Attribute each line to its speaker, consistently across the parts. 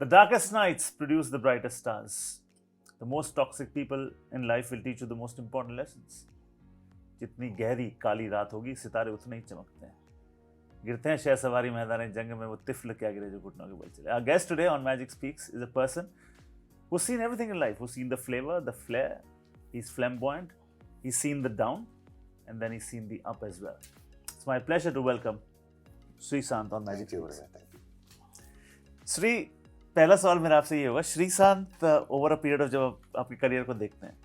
Speaker 1: The darkest nights produce the brightest stars. The most toxic people in life will teach you the most important lessons. जितनी गहरी काली रात होगी सितारे उतने ही चमकते हैं. गिरते हैं शह सवारी मैदान जंग में वो तिफल क्या गिरे जो घुटनों के बल चले. Our guest today on Magic Speaks is a person who's seen everything in life. Who's seen the flavor, the flair. He's flamboyant. He's seen the down, and then he's seen the up as well. It's my pleasure to welcome Sreesanth on Magic Speaks. Shri, पहला सवाल मेरा आपसे ये होगा, Sreesanth over a period of जब आप आपके career को देखते हैं,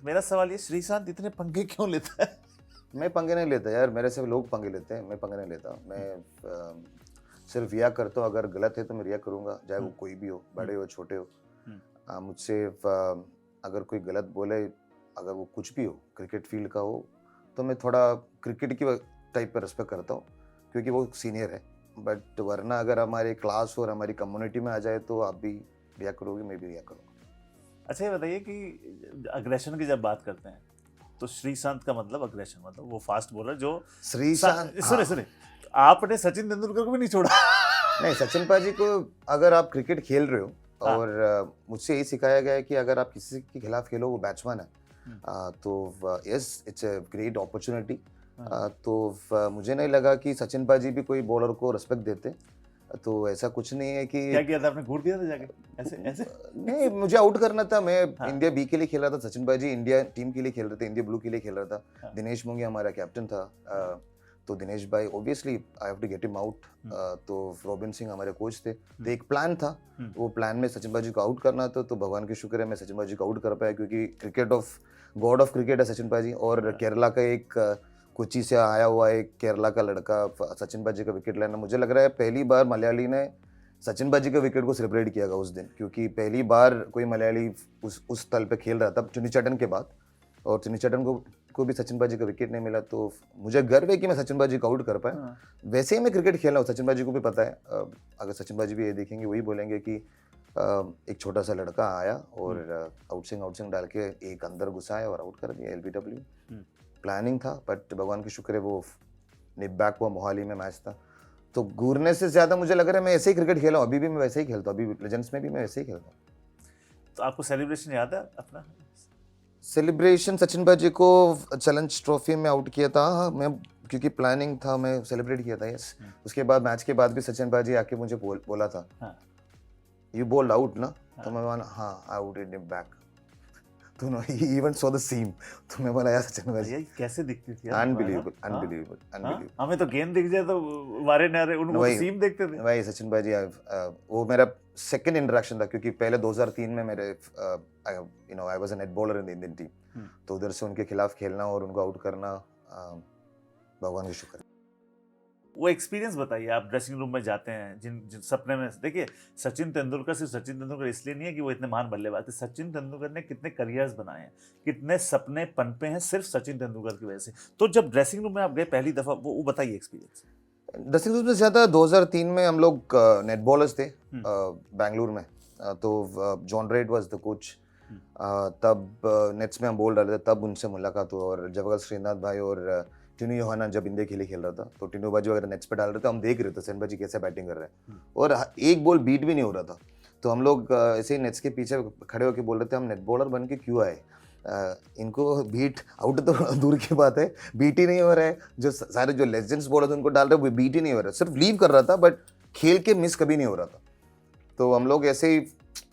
Speaker 1: मेरा सवाल ये, श्रीशांत इतने पंगे क्यों लेता है?
Speaker 2: मैं पंगे नहीं लेता यार, मेरे से लोग पंगे लेते हैं, मैं पंगे नहीं लेता. मैं सिर्फ रिया करता हूँ. अगर गलत है तो मैं रिया करूँगा, चाहे वो कोई भी हो, बड़े हो छोटे हो. मुझसे अगर कोई गलत बोले, अगर वो कुछ भी हो, क्रिकेट फील्ड का हो, तो मैं थोड़ा क्रिकेट की टाइप पर रेस्पेक्ट करता हूँ क्योंकि वो सीनियर है. बट वरना अगर हमारे क्लास और हमारी कम्युनिटी में आ जाए तो आप भी रिया करोगे, मैं भी रिया करूँगा.
Speaker 1: अच्छा, ये बताइए कि अग्रेशन की जब बात करते हैं तो श्रीशांत का मतलब अग्रेशन, मतलब वो फास्ट बॉलर जो
Speaker 2: श्रीशांत.
Speaker 1: सुने, आपने सचिन तेंदुलकर को भी नहीं छोड़ा.
Speaker 2: नहीं, सचिन पाजी को अगर आप क्रिकेट खेल रहे हो और मुझसे यही सिखाया गया है कि अगर आप किसी के खिलाफ खेलो, वो बैट्समैन है, तो yes, it's a great opportunity. तो मुझे नहीं लगा कि सचिन पाजी भी कोई बॉलर को रिस्पेक्ट देते. तो ऐसा कुछ नहीं है कि
Speaker 1: क्या किया था आपने, घूर दिया था जाके ऐसे?
Speaker 2: नहीं, मुझे आउट करना था. मैं इंडिया बी के लिए खेल रहा था, सचिन पाजी इंडिया टीम के लिए खेल रहे थे, इंडिया ब्लू के लिए खेल रहा था. दिनेश मोंगिया हमारा कैप्टन था. तो दिनेश भाई obviously I have to get him out. तो रॉबिन सिंह हमारे कोच थे. तो एक प्लान था, वो प्लान में सचिन पाजी को आउट करना था. तो भगवान की शुक्र है मैं सचिन पाजी को आउट कर पाया, क्योंकि cricket of God of cricket है सचिन पाजी. और केरला का एक कोची से आया हुआ एक केरला का लड़का सचिन पाजी का विकेट लेना, मुझे लग रहा है पहली बार मलयाली ने सचिन पाजी के विकेट को सेलिब्रेट किया उस दिन, क्योंकि पहली बार कोई मलयाली उस तल पे खेल रहा था चुन्नीचटन के बाद. और चुन्नीचटन को भी सचिन पाजी का विकेट नहीं मिला. तो मुझे गर्व है कि मैं सचिन पाजी को आउट कर पाया. वैसे ही मैं क्रिकेट खेल रहा हूँ, सचिन पाजी को भी पता है. अगर सचिन पाजी भी ये देखेंगे, वही बोलेंगे कि एक छोटा सा लड़का आया और आउटस्विंग डाल के एक अंदर घुसाया और आउट कर दिया. LBW प्लानिंग था, बट भगवान की शुक्र है वो निप बैक हुआ. मोहाली में मैच था. तो घूरने से ज्यादा मुझे लग रहा है मैं ऐसे ही क्रिकेट खेला हूँ. अभी भी मैं वैसे ही खेलता हूँ, अभी लेजेंड्स में भी मैं वैसे ही खेलता हूँ.
Speaker 1: तो आपको सेलिब्रेशन याद है अपना?
Speaker 2: सेलिब्रेशन सचिन पाजी को चैलेंज ट्रॉफी में आउट किया था. हाँ, मैं क्योंकि प्लानिंग था, मैं सेलिब्रेट किया था. यस. उसके बाद मैच के बाद भी सचिन पाजी आके मुझे बोला था, यू बोल्ड आउट ना. तो मैं बोला हाँ, आउट इन बैक. तो no, he even saw the seam. तो मैं बोला यार सचिन पाजी,
Speaker 1: ये कैसे दिखती थी?
Speaker 2: अनबिलीवेबल.
Speaker 1: हमें तो गेंद दिख जाए तो मारे नारे, उनको सीम देखते थे.
Speaker 2: भाई सचिन पाजी, वो मेरा सेकंड इंटरेक्शन था, क्योंकि पहले 2003 में मेरे I was a net bowler in the Indian team. तो उधर से उनके खिलाफ खेलना और उनको आउट करना, भगवान की शुक्र.
Speaker 1: वो एक्सपीरियंस बताइए. आप ड्रेसिंग रूम में जाते हैं, जिन सपने में, देखिए सचिन तेंदुलकर सिर्फ सचिन तेंदुलकर इसलिए नहीं है कि वो इतने महान बल्लेबाज थे. सचिन तेंदुलकर ने कितने करियर्स बनाए हैं, कितने सपने पनपे हैं सिर्फ सचिन तेंदुलकर की वजह से. तो जब ड्रेसिंग रूम में आप गए पहली दफा, वो बताइए एक्सपीरियंस.
Speaker 2: ड्रेसिंग रूम में ज्यादा 2003 में हम लोग नेट बॉलर्स थे बैंगलोर में. तो John red was the coach. तब नेट्स में हम बॉल डाले थे, तब उनसे मुलाकात हुआ. और जवाहर श्रीनाथ भाई और टिनू योहाना जब इंडिया के लिए खेल रहा था, तो टिनू बाजी वगैरह नेट्स पे डाल रहे थे, हम देख रहे थे सचिन बाजी कैसे बैटिंग कर रहे हैं. और एक बॉल बीट भी नहीं हो रहा था. तो हम लोग ऐसे ही नेट्स के पीछे खड़े होकर बोल रहे थे, हम नेट बॉलर बन के क्यों आए, इनको बीट आउट तो दूर की बात है, बीट ही नहीं हो रहा है. जो सारे जो लेजेंड्स बॉलर थे उनको डाल रहे, वो बीट ही नहीं हो रहा. सिर्फ लीव कर रहा था, बट खेल के मिस कभी नहीं हो रहा था. तो हम लोग ऐसे ही,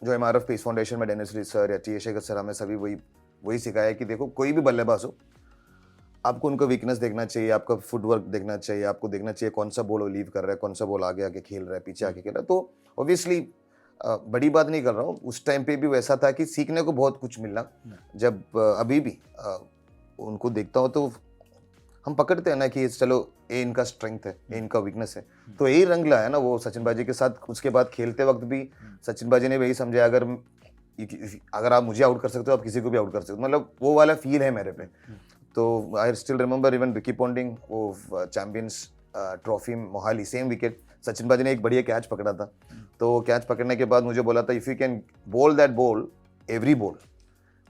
Speaker 2: जो MRF पीस फाउंडेशन में डेनिस ली सर या टी शेखर सर, हमें सभी वही सिखाया कि देखो कोई भी बल्लेबाज हो, आपको उनको वीकनेस देखना चाहिए, आपका फुटवर्क देखना चाहिए, आपको देखना चाहिए कौन सा बॉल वो लीव कर रहा है, कौन सा बॉल आगे आके खेल रहा है, पीछे आके खेल रहा है. तो ऑब्वियसली बड़ी बात नहीं कर रहा हूँ, उस टाइम पे भी वैसा था कि सीखने को बहुत कुछ मिला. जब अभी भी उनको देखता हूँ तो हम पकड़ते हैं ना कि चलो ये इनका स्ट्रेंथ है, ये इनका वीकनेस है. तो यही रंग लाया ना वो सचिन बाजी के साथ. उसके बाद खेलते वक्त भी सचिन बाजी ने वही समझा, अगर आप मुझे आउट कर सकते हो, आप किसी को भी आउट कर सकते हो. मतलब वो वाला फील है मेरे पे. तो I still remember even Ricky Ponting, वो champions trophy Mohali, same wicket Sachin paaji ने एक बढ़िया कैच पकड़ा था. तो कैच पकड़ने के बाद मुझे बोला था, if you can ball that ball every ball,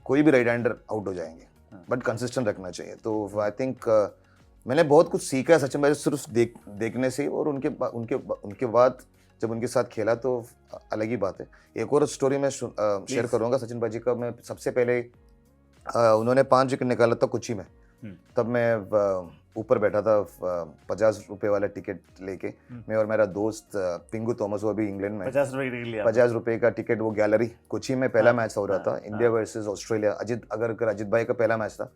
Speaker 2: कोई भी राइट हैंडर आउट हो जाएंगे, बट कंसिस्टेंट रखना चाहिए. तो आई थिंक मैंने बहुत कुछ सीखा है सचिन बाजी सिर्फ देखने से. और उनके बाद जब उनके साथ खेला तो अलग ही बात है। एक और स्टोरी मैं शेयर करूंगा सचिन भाई का। मैं सबसे पहले उन्होंने 5 विकेट निकाला था कोची में, तब मैं ऊपर बैठा था 50 रुपए वाला टिकट लेके, मैं और मेरा दोस्त पिंगू थॉमस, वो अभी इंग्लैंड में, 50 रुपए का टिकट, वो गैलरी कोची में पहला मैच हो रहा था, इंडिया वर्सेस ऑस्ट्रेलिया, अजित भाई का पहला मैच था।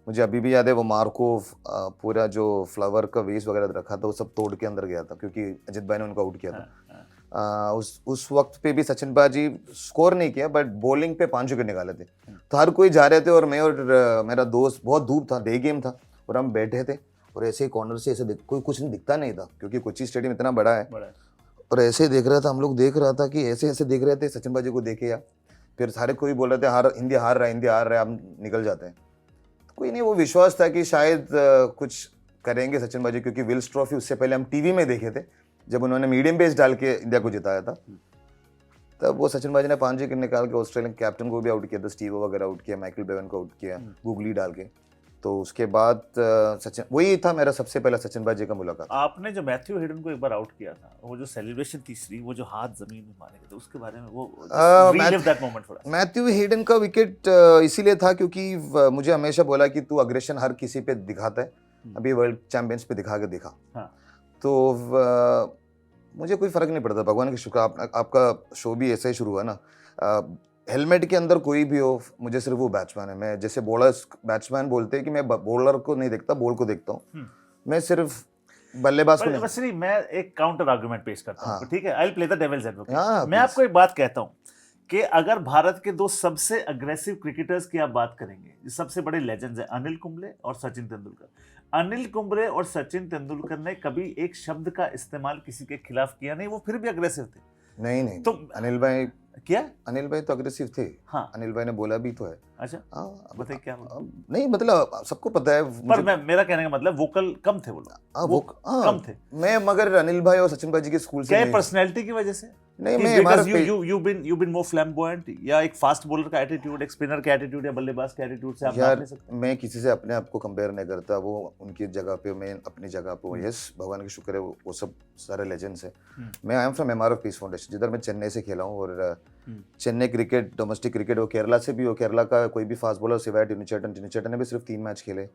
Speaker 2: मुझे अभी भी याद है वो मार्कोव पूरा जो फ्लावर का वेस्ट वगैरह रखा था वो सब तोड़ के अंदर गया था क्योंकि अजित भाई ने उनको आउट किया था। उस वक्त पे भी सचिन बाजी स्कोर नहीं किया बट बॉलिंग पे 5 विकेट निकाले थे। तो हर कोई जा रहे थे और मैं और मेरा दोस्त, बहुत धूप था, डे गेम था, और हम बैठे थे और ऐसे कॉर्नर से ऐसे कोई कुछ नहीं दिखता नहीं था क्योंकि कोची स्टेडियम इतना बड़ा है, और ऐसे देख रहा था, हम लोग देख रहा था कि ऐसे ऐसे देख रहे थे, सचिन बाजी को देखे, या फिर सारे कोई बोल रहे थे इंडिया हार रहा है, हम निकल जाते हैं। कोई नहीं, वो विश्वास था कि शायद कुछ करेंगे सचिन बाजी, क्योंकि विल्स ट्रॉफी उससे पहले हम टीवी में देखे थे जब उन्होंने मीडियम पेस डाल के इंडिया को जिताया था। तब वो सचिन बाजी ने 5 विकेट निकाल के ऑस्ट्रेलियन कैप्टन को भी आउट किया था, स्टीव वगैरह आउट किया, माइकल बेवन को आउट किया गूगली डाल के। तो उसके बाद सचिन, वही था मेरा सबसे पहला सचिन बाजी का मुलाकात।
Speaker 1: आपने जो मैथ्यू हेडन को एक बार आउट किया था, वो जो सेलिब्रेशन तीसरी, वो जो हाथ जमीन में मारे गए थे, उसके बारे में वो relive that moment for us.
Speaker 2: Matthew Hayden का विकेट इसीलिए था क्योंकि मुझे हमेशा बोला कि तू अग्रेशन हर किसी पे दिखाता है, अभी वर्ल्ड चैंपियंस पे दिखा के दिखा। तो मुझे कोई फर्क नहीं पड़ता, भगवान की शुक्र आपका शो भी ऐसा ही शुरू हुआ ना। हेलमेट के अंदर कोई भी हो, मुझे सिर्फ वो बैट्समैन है। मैं जैसे बैट्समैन बोलते हैं कि मैं बॉलर को नहीं देखता, बॉल को देखता हूँ, मैं सिर्फ बल्लेबाज को नहीं।
Speaker 1: बस नहीं, मैं एक काउंटर आर्गुमेंट पेश करता हूँ, ठीक है, I will play the devil's advocate. मैं
Speaker 2: please.
Speaker 1: आपको एक बात कहता हूँ कि अगर भारत के 2 सबसे अग्रेसिव क्रिकेटर्स की आप बात करेंगे, जो सबसे बड़े लेजेंड्स हैं, अनिल कुंबले और सचिन तेंदुलकर। अनिल कुंबले और सचिन तेंदुलकर ने कभी एक शब्द का इस्तेमाल किसी के खिलाफ किया नहीं, वो फिर भी अग्रेसिव थे।
Speaker 2: नहीं
Speaker 1: तो
Speaker 2: अनिल भाई
Speaker 1: क्या,
Speaker 2: अनिल भाई तो अग्रेसिव थे।
Speaker 1: हाँ,
Speaker 2: अनिल भाई ने बोला भी तो है।
Speaker 1: अच्छा, बताइए क्या
Speaker 2: नहीं, मतलब सबको पता है,
Speaker 1: पर मेरा कहने का मतलब वोकल कम थे वो लोग, कम थे।
Speaker 2: मैं मगर अनिल भाई और सचिन भाई जी के स्कूल से
Speaker 1: क्या पर्सनैलिटी की वजह से?
Speaker 2: नहीं, मैं हमारा
Speaker 1: you've been more flamboyant, या एक फास्ट बॉलर का एटीट्यूड, एक स्पिनर का एटीट्यूड, या बल्लेबाज के एटीट्यूड से आप नाप नहीं सकते?
Speaker 2: मैं किसी से अपने आप को कंपेयर नहीं करता, वो उनकी जगह पे, मैं अपनी जगह पे हूँ। यस, भगवान की शुक्र है, वो सब सारे लेजेंड्स हैं। मैं I am from MRF pace foundation, जिधर मैं चेन्नई से खेला हूँ, और चेन्नई क्रिकेट, डोमेस्टिक क्रिकेट, वो केरला से भी हो, केरला का कोई भी फास्ट बॉलर सिवाय टिनिचेटन ने भी सिर्फ 3 मैच खेले।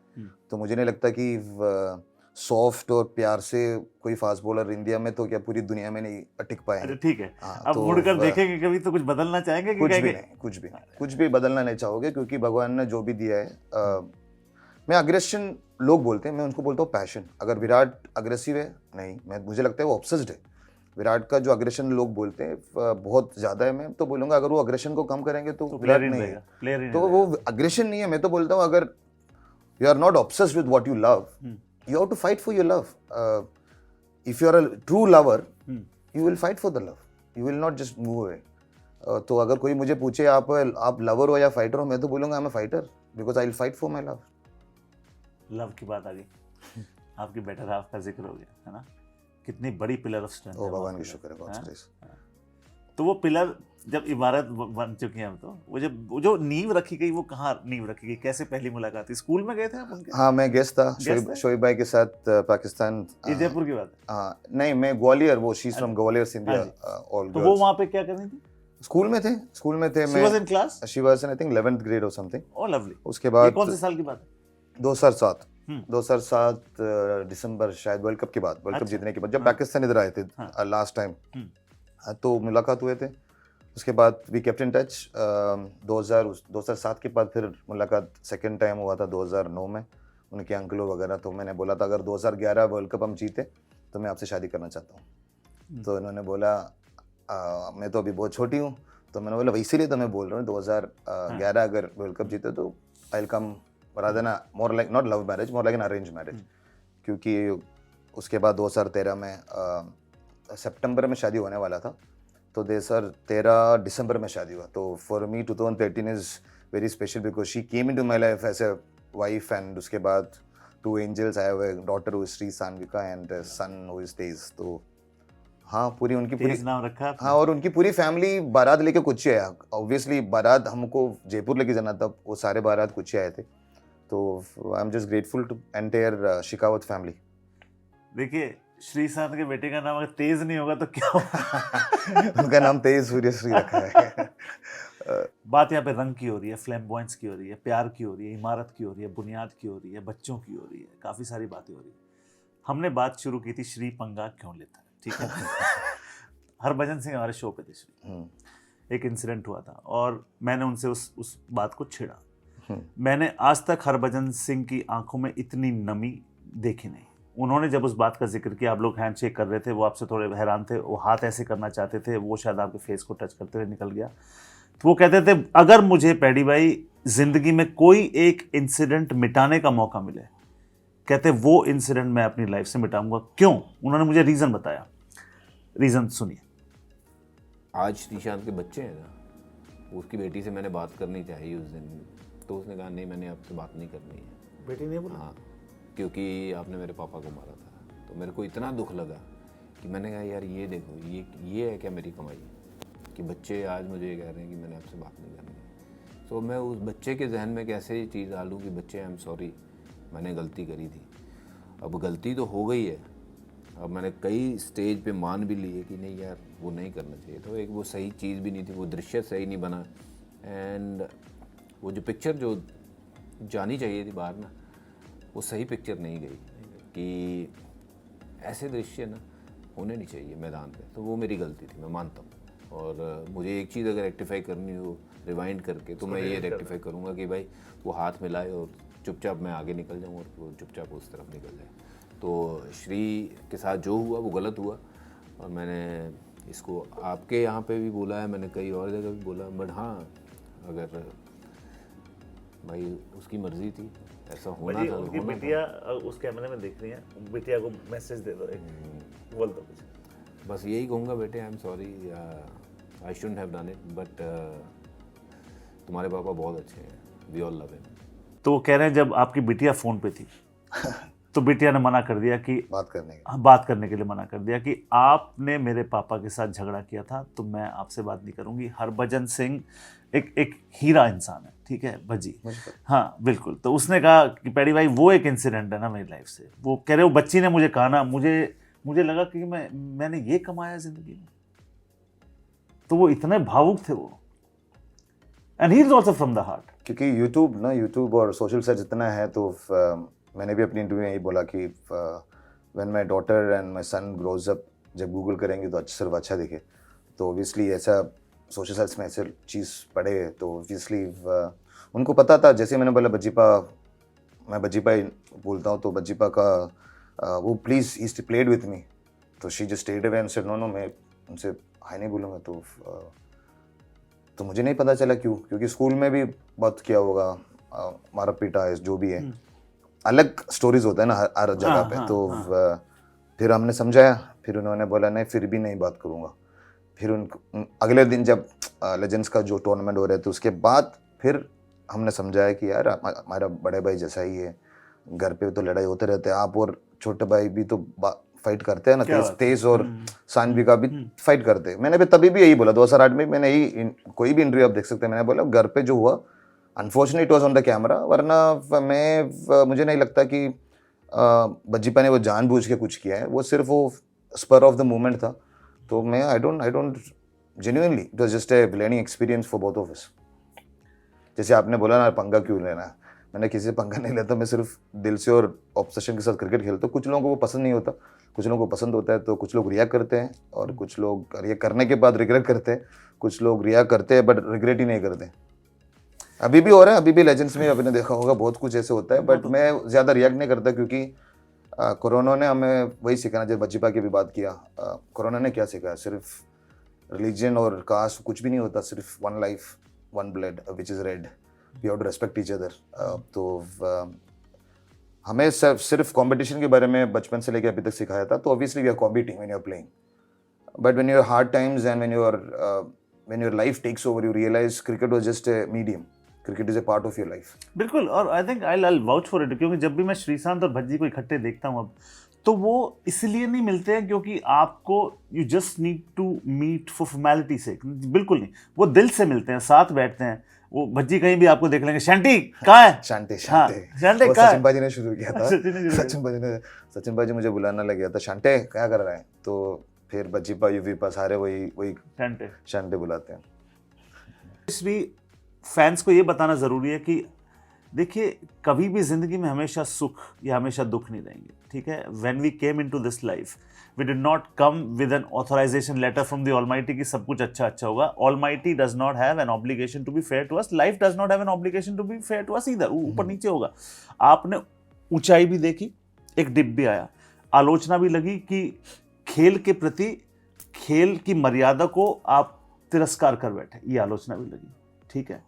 Speaker 2: तो मुझे नहीं लगता कि सॉफ्ट और प्यार से कोई फास्ट बॉलर इंडिया में तो क्या पूरी दुनिया में नहीं अटिक पाए।
Speaker 1: ठीक है, अब मुड़कर देखेंगे कभी तो कुछ बदलना चाहेंगे कि
Speaker 2: कुछ भी बदलना नहीं चाहोगे, क्योंकि भगवान ने जो भी दिया है। मैं अग्रेशन लोग बोलते हैं, मैं उनको बोलता हूँ पैशन। अगर विराट अग्रेसिव है, नहीं, मुझे लगता है वो ऑब्सेस्ड है। विराट का जो अग्रेशन लोग बोलते हैं बहुत ज्यादा है, मैं तो बोलूंगा अगर वो अग्रेशन को कम करेंगे तो विराट नहीं है, तो वो अग्रेशन नहीं है। मैं तो बोलता हूँ अगर you are not obsessed with what you love, you have to fight for your love. If you are a true lover, you will fight for the love. You will not just move away. तो अगर कोई मुझे पूछे आप lover हो या fighter हो, मैं तो बोलूंगा I am a fighter because I will fight for my love.
Speaker 1: Love की बात आ गई, आपकी बेटर हाफ का जिक्र हो गया, है ना? कितनी बड़ी पिलर ऑफ स्ट्रेंथ है,
Speaker 2: भगवान की शुक्र है, बहुत ग्रेस।
Speaker 1: तो वो पिलर जब इमारत बन चुकी है, हम तो वो जो नींव रखी गई, वो कहाँ नींव रखी गई, कैसे पहली मुलाकात थी? स्कूल में गए थे आप उनके?
Speaker 2: हाँ, मैं गेस्ट था शोएब भाई के साथ पाकिस्तान।
Speaker 1: ये जयपुर की बात है?
Speaker 2: हाँ, नहीं, मैं ग्वालियर, वो she is from Gwalior India.
Speaker 1: तो वो वहाँ पे क्या करनी थी?
Speaker 2: स्कूल में थे
Speaker 1: She was in class?
Speaker 2: She was in I think 11th grade or something.
Speaker 1: Oh lovely.
Speaker 2: उसके बाद
Speaker 1: कौन से साल की बात है?
Speaker 2: 2007 दिसंबर, शायद वर्ल्ड कप के बाद, वर्ल्ड कप जीतने के बाद, जब पाकिस्तान इधर आए थे लास्ट टाइम, तो मुलाकात हुए थे। उसके बाद वी केप्ट इन टच। 2007 के बाद फिर मुलाकात सेकंड टाइम हुआ था 2009 में, उनके अंकल वगैरह। तो मैंने बोला था अगर 2011 वर्ल्ड कप हम जीते तो मैं आपसे शादी करना चाहता हूँ। तो इन्होंने बोला मैं तो अभी बहुत छोटी हूँ, तो मैंने बोला इसीलिए तो मैं बोल रहा हूँ 2011 अगर वर्ल्ड कप जीते तो I will come rather than more like not love marriage, more like an arranged marriage। क्योंकि उसके बाद 2013 में सितंबर में शादी होने वाला था, तो 2013 दिसंबर में शादी हुआ। तो for me 2013 is very special because she came into my life as a wife, and उसके बाद 2 angels, I have a daughter who is Shri Sanvika and a son who is Tej. तो हाँ, पूरी उनकी पूरी नाम रखा। हाँ, और उनकी पूरी फैमिली बारात लेके कुछ आया। ऑब्वियसली बारात हमको जयपुर लेके जाना था, वो सारे बारात कुछ आए थे। तो I am just grateful to entire Shekhawat family.
Speaker 1: देखिए, श्रीशांत के बेटे का नाम अगर तेज नहीं होगा तो क्या होगा?
Speaker 2: उनका नाम तेज सूर्यश्री रखा है।
Speaker 1: बात यहाँ पे रंग की हो रही है, फ्लैम्बॉयंस की हो रही है, प्यार की हो रही है, इमारत की हो रही है, बुनियाद की हो रही है, बच्चों की हो रही है, काफ़ी सारी बातें हो रही है। हमने बात शुरू की थी श्री पंगा क्यों लेता है, ठीक है? हरभजन सिंह हमारे शो पे थे श्री, एक इंसिडेंट हुआ था और मैंने उनसे उस बात को छेड़ा। मैंने आज तक हरभजन सिंह की आंखों में इतनी नमी देखी नहीं। उन्होंने जब उस बात का जिक्र किया, आप लोग हैंडशेक कर रहे थे, वो आपसे थोड़े हैरान थे, वो हाथ ऐसे करना चाहते थे, वो शायद आपके फेस को टच करते हुए निकल गया। तो वो कहते थे अगर मुझे पैडी भाई जिंदगी में कोई एक इंसिडेंट मिटाने का मौका मिले, कहते वो इंसिडेंट मैं अपनी लाइफ से मिटाऊंगा। क्यों? उन्होंने मुझे रीजन बताया। रीजन सुनिए।
Speaker 3: आज श्रीशांत के बच्चे हैं ना, उसकी बेटी से मैंने बात करनी चाहिए उस दिन, तो उसने कहा नहीं मैंने आपसे बात नहीं करनी है।
Speaker 1: बेटी ने बोला
Speaker 3: हाँ, क्योंकि आपने मेरे पापा को मारा था। तो मेरे को इतना दुख लगा कि मैंने कहा यार ये देखो, ये है क्या मेरी कमाई कि बच्चे आज मुझे कह रहे हैं कि मैंने आपसे बात नहीं करनी। तो मैं उस बच्चे के जहन में कैसे ये चीज़ डालूँ कि बच्चे आई एम सॉरी, मैंने गलती करी थी। अब गलती तो हो गई है, अब मैंने कई स्टेज पे मान भी लिए कि नहीं यार वो नहीं करना चाहिए। तो एक वो सही चीज़ भी नहीं थी, वो दृश्य सही नहीं बना, एंड वो जो पिक्चर जो जानी चाहिए थी बाहर ना, वो सही पिक्चर नहीं गई कि ऐसे दृश्य ना होने नहीं चाहिए मैदान पे। तो वो मेरी गलती थी, मैं मानता हूँ। और मुझे एक चीज़ अगर रेक्टिफाई करनी हो रिवाइंड करके, तो मैं ये रेक्टिफाई करूँगा कि भाई वो हाथ मिलाए और चुपचाप मैं आगे निकल जाऊँ और वो चुपचाप उस तरफ निकल जाए। तो श्री के साथ जो हुआ वो गलत हुआ, और मैंने इसको आपके यहाँ पे भी बोला है, मैंने कई और जगह भी बोला। बट हाँ, अगर भाई उसकी मर्जी थी, ऐसा होना था,
Speaker 1: उनकी
Speaker 3: होना
Speaker 1: बिटिया उस कैमरे में देख रही है, बिटिया को मैसेज दे दो, एक बोल दो कुछ।
Speaker 3: था। बस यही कहूँगा बेटे, I am sorry, I shouldn't have done it, but तुम्हारे पापा बहुत अच्छे हैं, वी ऑल लव हिम।
Speaker 1: तो वो कह रहे हैं जब आपकी बिटिया फोन पे थी तो बिटिया ने मना कर दिया कि बात करने के लिए मना कर दिया कि आपने मेरे पापा के साथ झगड़ा किया था तो मैं आपसे बात नहीं करूंगी। हरभजन सिंह एक हीरा इंसान है, ठीक है भजी, हाँ बिल्कुल। तो उसने कहा कि पैडी भाई वो एक इंसिडेंट है ना मेरी लाइफ से। वो कह रहे वो बच्ची ने मुझे कहा ना, मुझे लगा कि मैंने ये कमाया जिंदगी में। तो वो इतने भावुक थे वो, and he is also from the heart.
Speaker 2: क्योंकि यूट्यूब और सोशल साइट जितना है, तो मैंने भी अपनी इंटरव्यू में यही बोला कि when my daughter and my son grows up, जब गूगल करेंगे तो सिर्फ अच्छा दिखे। तो ऑब्वियसली ऐसा सोशल साइट्स में ऐसे चीज़ पढ़े तो ऑब्वियसली उनको पता था। जैसे मैंने बोला मैं बजीपा ही बोलता हूँ, तो बजीपा का वो please he played with me, तो she just stayed away and said no मैं उनसे हाय नहीं बोलूँगा। तो मुझे नहीं पता चला क्यों, क्योंकि स्कूल में भी बहुत किया होगा, मारा पीटा है, जो भी है, अलग स्टोरीज होता है ना हर जगह पे। तो फिर हमने समझाया, फिर उन्होंने बोला नहीं फिर भी नहीं बात करूँगा। फिर अगले दिन जब लेजेंड्स का जो टूर्नामेंट हो रहे थे उसके बाद फिर हमने समझाया कि यार हमारा बड़े भाई जैसा ही है, घर पे तो लड़ाई होते रहते हैं, आप और छोटे भाई भी तो फाइट करते हैं ना, तेज और सानवी का भी फाइट करते हैं। मैंने भी तभी भी यही बोला 2008 में, मैंने यही कोई भी इंटरव्यू आप देख सकते हैं, मैंने बोला घर पे जो हुआ unfortunate was on the camera, वरना मुझे नहीं लगता कि बजीपा ने वो जानबूझ के कुछ किया है, वो सिर्फ वो स्पर ऑफ द मोमेंट था। तो मैं I don't genuinely, it was just A learning experience for both of us. जैसे आपने बोला ना पंगा क्यों लेना, मैंने किसी से पंगा नहीं लेता, मैं सिर्फ दिल से और ऑब्सेशन के साथ क्रिकेट खेलता हूँ। कुछ लोगों को वो पसंद नहीं होता, कुछ लोगों को पसंद होता है, तो कुछ लोग रिया करते हैं और कुछ लोग रिया करने के बाद रिग्रेट करते हैं, कुछ लोग रिया करते हैं बट रिग्रेट ही नहीं करते। अभी भी हो रहा है, अभी भी लेजेंड्स में आपने देखा होगा बहुत कुछ ऐसे होता है, बट मैं ज़्यादा रिएक्ट नहीं करता, क्योंकि कोरोना ने हमें वही सिखाना, जब बजीपा की भी बात किया, कोरोना ने क्या सिखाया, सिर्फ रिलीजन और कास्ट कुछ भी नहीं होता, सिर्फ one life one blood which is red, we have to respect each other. तो हमें सिर्फ कंपटीशन के बारे में बचपन से लेकर अभी तक सिखाया था। तो obviously we are competing when you are playing, but when you are hard times and when your life takes over, you realise cricket was just a medium, cricket is a part of your life.
Speaker 1: बिल्कुल, और I think I vouch for it, क्योंकि जब भी मैं श्रीशांत और भज्जी को इकट्ठे देखता हूँ अब, तो वो इसलिए नहीं मिलते हैं क्योंकि आपको you just need to meet for formality से, बिल्कुल नहीं, वो दिल से मिलते हैं, साथ बैठते हैं। वो भज्जी कहीं भी आपको देख लेंगे, शांति कहाँ है?
Speaker 2: शांति
Speaker 1: हाँ,
Speaker 2: शांति
Speaker 1: शांति
Speaker 2: वो
Speaker 1: कहाँ है?
Speaker 2: सचिन भाजी ने शुरू किया था।
Speaker 1: सचिन ने
Speaker 2: सचिन भाजी मुझे बुलाने लग गया था, शांटे क्या कर रहा है, तो फिर बच्चीपा यूवीपा सारे वही वही
Speaker 1: शांति।
Speaker 2: शांटे बुलाते हैं।
Speaker 1: इसलिए फैंस को ये बताना जरूरी है कि देखिए कभी भी जिंदगी में हमेशा सुख या हमेशा दुख नहीं रहेंगे, ठीक है। When we came into this life we did not come with an authorisation letter from the almighty कि सब कुछ अच्छा अच्छा होगा। Almighty does not have an obligation to be fair to us, life does not have an obligation to be fair to us either. ऊपर नीचे होगा। आपने ऊंचाई भी देखी, एक डिप भी आया, आलोचना भी लगी कि खेल के प्रति खेल की मर्यादा को आप तिरस्कार कर बैठे, ये आलोचना भी लगी, ठीक है।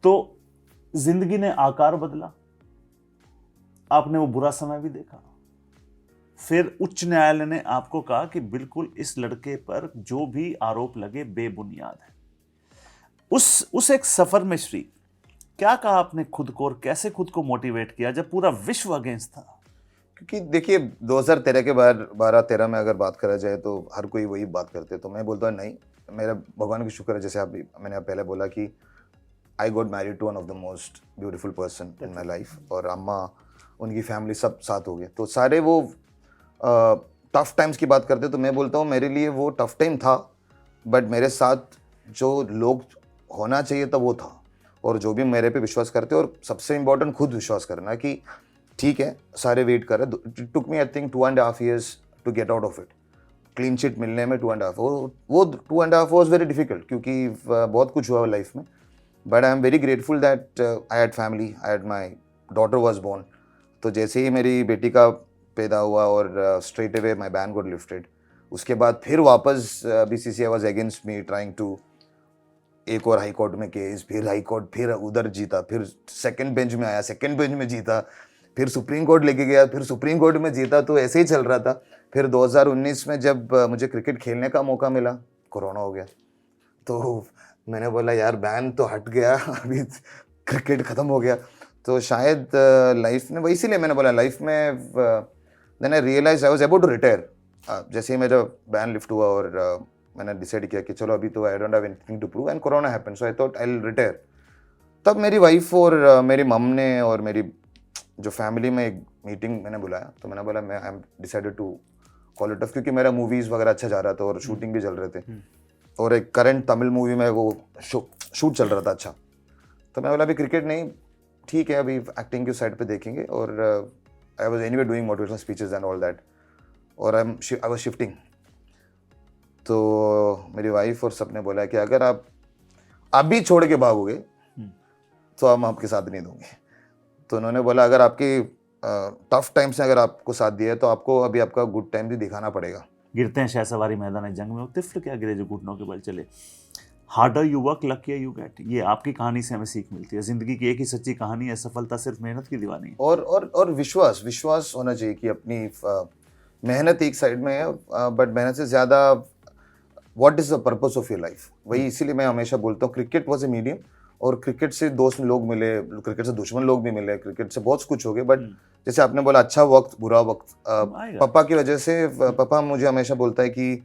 Speaker 1: तो जिंदगी ने आकार बदला, आपने वो बुरा समय भी देखा, फिर उच्च न्यायालय ने आपको कहा कि बिल्कुल इस लड़के पर जो भी आरोप लगे बेबुनियाद है। उस एक सफर में श्री क्या कहा आपने खुद को और कैसे खुद को मोटिवेट किया जब पूरा विश्व अगेंस्ट था?
Speaker 2: क्योंकि देखिए 2013 के बाद 12-13 में अगर बात करा जाए तो हर कोई वही बात करते, तो मैं बोलता हूँ नहीं, मेरा भगवान की शुक्र है, जैसे मैंने पहले बोला कि I got married to one of the most beautiful person in my life, और अम्मा उनकी फैमिली सब साथ हो गए, तो सारे वो टफ टाइम्स की बात करते, तो मैं बोलता हूँ मेरे लिए वो टफ टाइम था, बट मेरे साथ जो लोग होना चाहिए था वो था, और जो भी मेरे पे विश्वास करते, और सबसे इम्पोर्टेंट खुद विश्वास करना कि ठीक है सारे वेट कर रहे। It took me I think 2.5 years to get out of it. Clean chit मिलने में 2.5 वो 2.5 वॉज वेरी डिफिकल्ट, क्योंकि बहुत कुछ हुआ लाइफ में, but I am very grateful that I had family, I had my daughter was born. तो जैसे ही मेरी बेटी का पैदा हुआ और straight away my ban got lifted, उसके बाद फिर वापस BCCI was against me trying to, एक और हाई कोर्ट में केस, फिर हाई कोर्ट, फिर उधर जीता, फिर सेकंड बेंच में आया, सेकंड बेंच में जीता, फिर सुप्रीम कोर्ट लेके गया, फिर सुप्रीम कोर्ट में जीता, तो ऐसे ही चल रहा था। फिर 2019 में जब मुझे क्रिकेट खेलने का मौका मिला, कोरोना हो गया, तो मैंने बोला यार बैन तो हट गया, अभी क्रिकेट ख़त्म हो गया, तो शायद लाइफ में, इसीलिए मैंने बोला लाइफ में, then I realise I was about to retire. जैसे ही मेरा बैन लिफ्ट हुआ और मैंने डिसाइड किया कि चलो अभी तो I don't have anything to prove, and corona happened, so I thought I will retire. तब मेरी वाइफ और मेरी मम ने और मेरी जो फैमिली में एक मीटिंग मैंने बुलाया, तो मैंने बोला मैं I am decided to call it off, क्योंकि मेरा मूवीज़ वगैरह अच्छा जा रहा था और शूटिंग भी चल रहे थे, और एक करंट तमिल मूवी में वो शूट चल रहा था अच्छा। तो मैं बोला अभी क्रिकेट नहीं, ठीक है अभी एक्टिंग की साइड पे देखेंगे, और I was anyway doing motivational speeches and all that, और आई वाज शिफ्टिंग। तो मेरी वाइफ और सब ने बोला कि अगर आप अभी छोड़ के भागोगे तो हम आपके साथ नहीं दूंगे। तो उन्होंने बोला अगर आपकी टफ टाइम से अगर आपको साथ दिया है तो आपको अभी आपका गुड टाइम भी दिखाना पड़ेगा।
Speaker 1: गिरते हैं शाहसवारी मैदान जंग में, वो तिफ्ल क्या गिरे जो घुटनों के बल चले। Harder you work luckier you get, ये आपकी कहानी से हमें सीख मिलती है। जिंदगी की एक ही सच्ची कहानी है, सफलता सिर्फ मेहनत की दीवानी है।
Speaker 2: और विश्वास होना चाहिए कि अपनी मेहनत एक साइड में है, बट मेहनत से ज़्यादा what is the purpose of your life, वही इसीलिए मैं हमेशा बोलता हूँ क्रिकेट वॉज ए मीडियम, और क्रिकेट से दोस्त लोग मिले, क्रिकेट से दुश्मन लोग भी मिले, क्रिकेट से बहुत कुछ हो गए, बट जैसे आपने बोला अच्छा वक्त बुरा वक्त, पापा की वजह से, पापा मुझे हमेशा बोलता है कि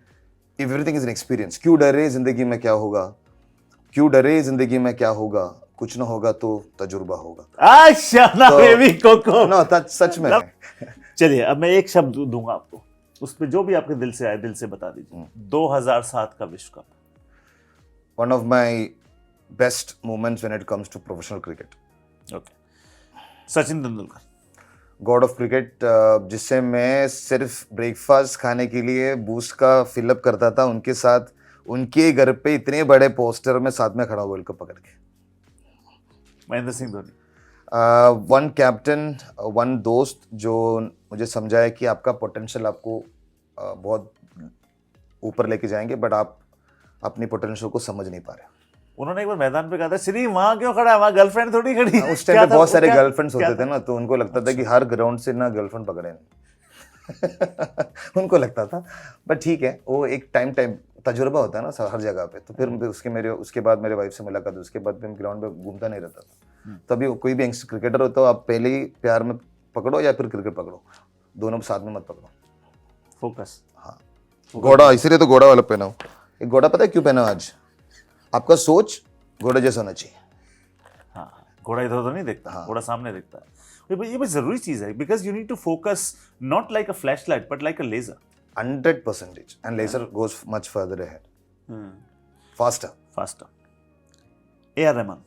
Speaker 2: एवरीथिंग इज एन एक्सपीरियंस, क्यों डरे जिंदगी में क्या होगा, क्यों डरे जिंदगी में क्या होगा, कुछ ना होगा तो तजुर्बा होगा। सच में।
Speaker 1: चलिए अब मैं एक शब्द दूंगा आपको, उस पर जो भी आपके दिल से आए दिल से बता दीजिए। 2007 का विश्व cup,
Speaker 2: one of my best moments when it comes to professional cricket.
Speaker 1: Okay, Sachin Tendulkar,
Speaker 2: god of cricket, जिससे मैं सिर्फ ब्रेकफास्ट खाने के लिए बूस्ट का फिलअप करता था, उनके साथ उनके घर पे इतने बड़े पोस्टर में साथ में खड़ा वर्ल्ड कप पकड़ के।
Speaker 1: Mahendra Singh Dhoni,
Speaker 2: one captain, one दोस्त जो मुझे समझाया कि आपका पोटेंशियल आपको बहुत ऊपर लेके जाएंगे, बट आप अपनी पोटेंशियल को समझ नहीं पा रहे।
Speaker 1: उन्होंने एक बार मैदान पे कहा था श्री वहां क्यों खड़ा है, वहां गर्लफ्रेंड थोड़ी खड़ी।
Speaker 2: उस टाइम पे बहुत सारे गर्लफ्रेंड्स होते थे ना, तो उनको लगता था कि हर ग्राउंड से ना गर्लफ्रेंड पकड़े उनको लगता था, बट ठीक है वो एक टाइम तजुर्बा होता है ना हर जगह पे। तो फिर उसके बाद मेरे वाइफ से मुलाकात, उसके बाद मैं ग्राउंड पे घूमता नहीं रहता था। तभी कोई भी यंगस्टर क्रिकेटर होता हो, आप पहले ही प्यार में पकड़ो या फिर क्रिकेट पकड़ो, दोनों साथ में मत पकड़ो।
Speaker 1: फोकस।
Speaker 2: हाँ, घोड़ा, इसीलिए तो घोड़ा वाला पहना हूँ। एक घोड़ा पता है क्यों पहना आज? आपका सोच घोड़े जैसा होना चाहिए।
Speaker 1: घोड़ा इधर उधर नहीं देखता,
Speaker 2: हाँ।
Speaker 1: घोड़ा सामने देखता है। ये बड़ी जरूरी चीज है, because you need to focus not like a flashlight but like a laser.
Speaker 2: 100%, and laser goes much further ahead, faster.
Speaker 1: Faster. A.R. Rahman.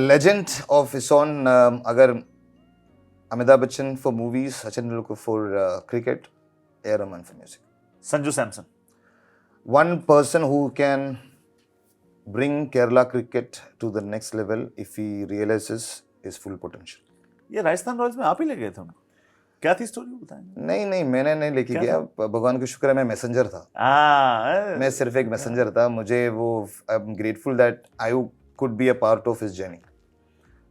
Speaker 2: Legend of his own. अगर Amitabh Bachchan for movies, Sachin Tendulkar for cricket, A.R. Rahman for music.
Speaker 1: Sanju Samson.
Speaker 2: One person who can bring Kerala cricket to the next level if he realizes his full potential.
Speaker 1: ये Rajasthan Royals में आप ही ले गए थे उनको, क्या थी स्टोरी बताएंगे?
Speaker 2: नहीं, मैंने नहीं लेके गया, भगवान का शुक्र है मैं मैसेंजर था। मैं सिर्फ एक मैसेंजर था। मुझे वो I am grateful that I could be a part of his journey.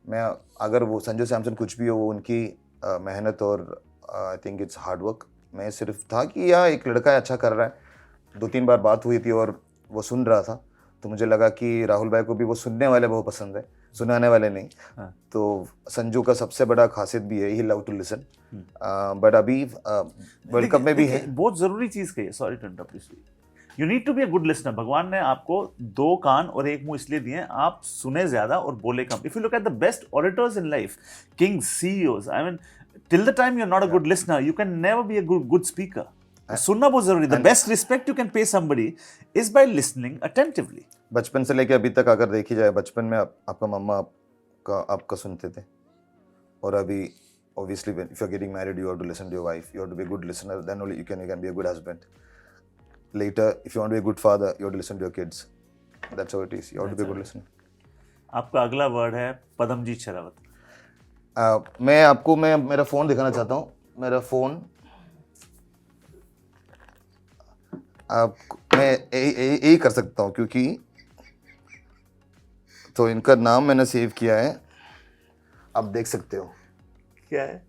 Speaker 2: मैं अगर वो संजू सैमसन कुछ भी हो, वो उनकी मेहनत और I think it's hard work. मैं सिर्फ था कि यार एक लड़का अच्छा कर रहा है। 2-3 बार बात हुई थी और वो सुन रहा था, तो मुझे लगा कि राहुल भाई को भी वो सुनने वाले बहुत पसंद है, सुनाने वाले नहीं।
Speaker 1: हाँ।
Speaker 2: तो संजू का सबसे बड़ा खासियत भी है, he love to listen. But अभी वर्ल्ड कप में भी है।
Speaker 1: बहुत जरूरी चीज कही है, sorry to interrupt you need to be a good listener. भगवान ने आपको 2 कान और 1 मुंह इसलिए दिए हैं, आप सुने ज्यादा और बोले कम। If you look at the best auditors in life, kings, CEOs, I mean till the time you are not a good listener you can never be a good speaker. सुनना बहुत जरूरी है। The best respect you can pay somebody is by listening attentively.
Speaker 2: बचपन से लेके अभी तक अगर देखी जाए, बचपन में आपका मम्मा आपका सुनते थे, और अभी obviously when if you're getting married you have to listen to your wife, you have to be a good listener, then only you can be a good husband. Later if you want to be a good father you have to listen to your kids. That's how it is, you have to be a good listener.
Speaker 1: आपका अगला word है पदमजीत शेरावत।
Speaker 2: मैं मेरा phone दिखाना चाहता हूँ। मेरा phone मैं यही कर सकता हूँ क्योंकि तो इनका नाम मैंने सेव किया है, आप देख सकते हो।
Speaker 1: क्या है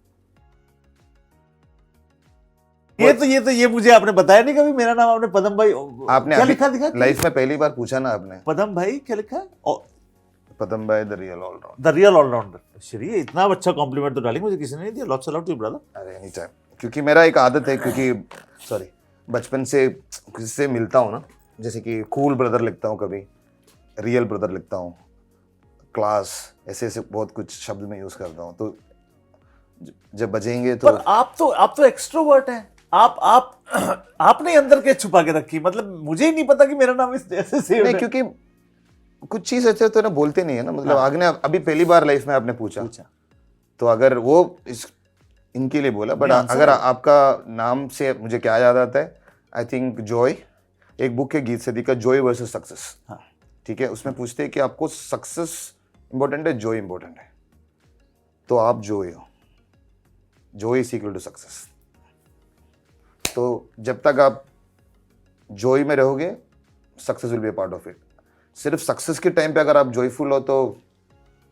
Speaker 1: ये मुझे आपने बताया नहीं कभी। मेरा नाम आपने पदम भाई
Speaker 2: आपने
Speaker 1: क्या लिखा दिखा
Speaker 2: लाइफ में पहली बार पूछा ना आपने।
Speaker 1: पदम भाई क्या लिखा है?
Speaker 2: पदम भाई द रियल
Speaker 1: ऑलराउंडर। श्री इतना अच्छा कॉम्प्लीमेंट तो डालेंगे, मुझे किसी ने नहीं दिया। Lots of love to you brother.
Speaker 2: अरे एनी टाइम, क्योंकि मेरा एक आदत है, क्योंकि सॉरी बचपन से किसी से मिलता हूँ ना, जैसे कि कूल ब्रदर लिखता हूँ, कभी रियल ब्रदर लिखता हूँ, क्लास, ऐसे बहुत कुछ शब्द में यूज करता हूँ। तो जब बजेंगे तो
Speaker 1: पर आप तो एक्सट्रोवर्ट हैं। आपने अंदर के छुपा के रखी, मतलब मुझे ही नहीं पता कि मेरा नाम इस जैसे सेव है।
Speaker 2: क्योंकि कुछ चीज ऐसे तो ना बोलते नहीं है ना, मतलब आगे अभी पहली बार लाइफ में आपने पूछा तो अगर वो इनके लिए बोला। बट अगर आपका नाम से मुझे क्या याद आता है, आई थिंक जॉय, एक बुक है गीत सेठी का, जॉय वर्सेस सक्सेस। ठीक है, उसमें पूछते हैं कि आपको सक्सेस इंपॉर्टेंट है, जॉय इंपॉर्टेंट है, तो आप जॉय हो। Joy is equal to success. तो जब तक आप जॉय में रहोगे, success will be a part of it. सिर्फ सक्सेस के टाइम पे अगर आप जॉयफुल हो तो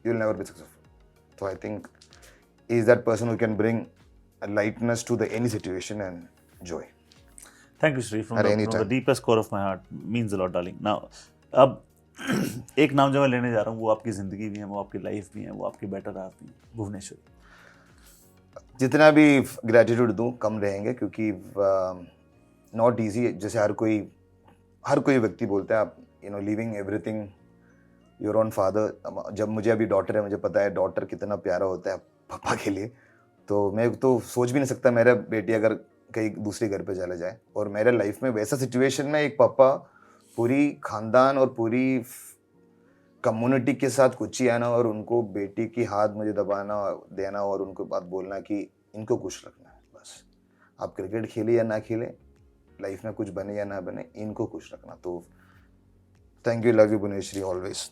Speaker 2: you will never be successful. तो I think is that person who can bring a lightness to the any situation and joy.
Speaker 1: Thank you Shri, from the deepest core of my heart, means a lot darling. Now अब एक नाम जो मैं लेने जा रहा हूँ वो आपकी जिंदगी भी है, वो आपकी लाइफ भी है, वो आपकी बेटर हाफ भी है, भुवनेश्वरी।
Speaker 2: जितना भी ग्रेटिट्यूड दूं कम रहेंगे, क्योंकि नॉट इजी। जैसे हर कोई व्यक्ति बोलता है, आप leaving everything your own father. जब मुझे अभी डॉटर है, मुझे पता है डॉटर कितना प्यारा होता है पापा के लिए। तो मैं तो सोच भी नहीं सकता मेरा बेटी अगर कहीं दूसरे घर पे चले जाए। और मेरे लाइफ में वैसा सिचुएशन में एक पापा पूरी खानदान और पूरी कम्युनिटी के साथ कुछ ही आना और उनको बेटी की हाथ मुझे दबाना देना और उनको बात बोलना कि इनको खुश रखना है। बस आप क्रिकेट खेले या ना खेले, लाइफ में कुछ बने या ना बने, इनको खुश रखना। तो thank you, love you Bhuvaneshwari always.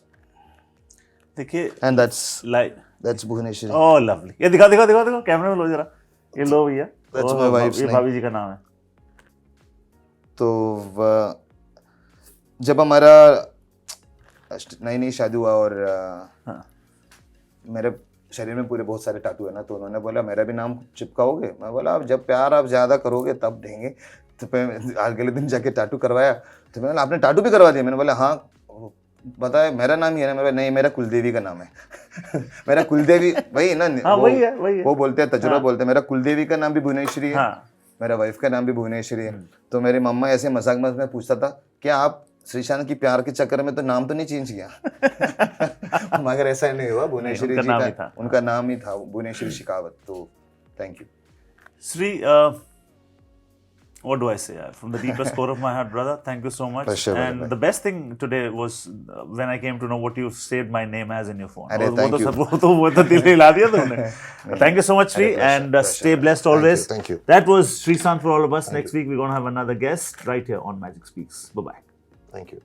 Speaker 1: देखिए
Speaker 2: and that's Bhuvaneshwari.
Speaker 1: Oh lovely. ये दिखा कैमरे में लो जरा, ये लो भैया,
Speaker 2: दैट्स माय वाइफ्स
Speaker 1: ये भाभी जी का नाम है।
Speaker 2: तो जब हमारा नई शादी हुआ और मेरे शरीर में पूरे बहुत सारे टाटू है ना, तो उन्होंने बोला मेरा भी नाम चिपकाओगे? मैं बोला आप जब प्यार आप ज़्यादा करोगे तब देंगे। तो अगले दिन जाके टाटू करवाया, तो मैंने बोला आपने टाटू भी करवा दिया? मैंने बोला हाँ बताया, मेरा नाम ही है ना। मैं नहीं, मेरा कुलदेवी का नाम है। मेरा कुलदेवी वही है ना,
Speaker 1: वही है।
Speaker 2: वो बोलते हैं तजुर्बा बोलते हैं, मेरा कुलदेवी का नाम भी भुवनेश्वरी है, मेरा वाइफ का नाम भी भुवनेश्वरी है। तो मेरी मम्मा ऐसे मजाक में पूछता था क्या आप श्रीशांत की प्यार के चक्कर में तो नाम तो नहीं चेंज किया? मगर ऐसा नहीं हुआ, भुवनेश्वरी
Speaker 1: उनका
Speaker 2: जी
Speaker 1: नाम ही
Speaker 2: का
Speaker 1: था।
Speaker 2: उनका नाम ही था भुवनेश्वरी शेखावत, तो thank you.
Speaker 1: Sri, what do I say? From the deepest core of my heart, brother, thank you so much.
Speaker 2: Pleasure,
Speaker 1: And
Speaker 2: brother.
Speaker 1: the best thing today was when I came to know what you saved my name as in your phone.
Speaker 2: अरे,
Speaker 1: वो
Speaker 2: thank
Speaker 1: तो
Speaker 2: you.
Speaker 1: सब वो तो दिल हिला दिया तुमने. Thank you so much, Sri,
Speaker 2: अरे, pleasure,
Speaker 1: and
Speaker 2: pleasure,
Speaker 1: stay blessed
Speaker 2: brother.
Speaker 1: always.
Speaker 2: Thank you.
Speaker 1: That was Sri Sant for all of us. Next week we're gonna have another guest right here on Magic Speaks. Bye bye.
Speaker 2: Thank you.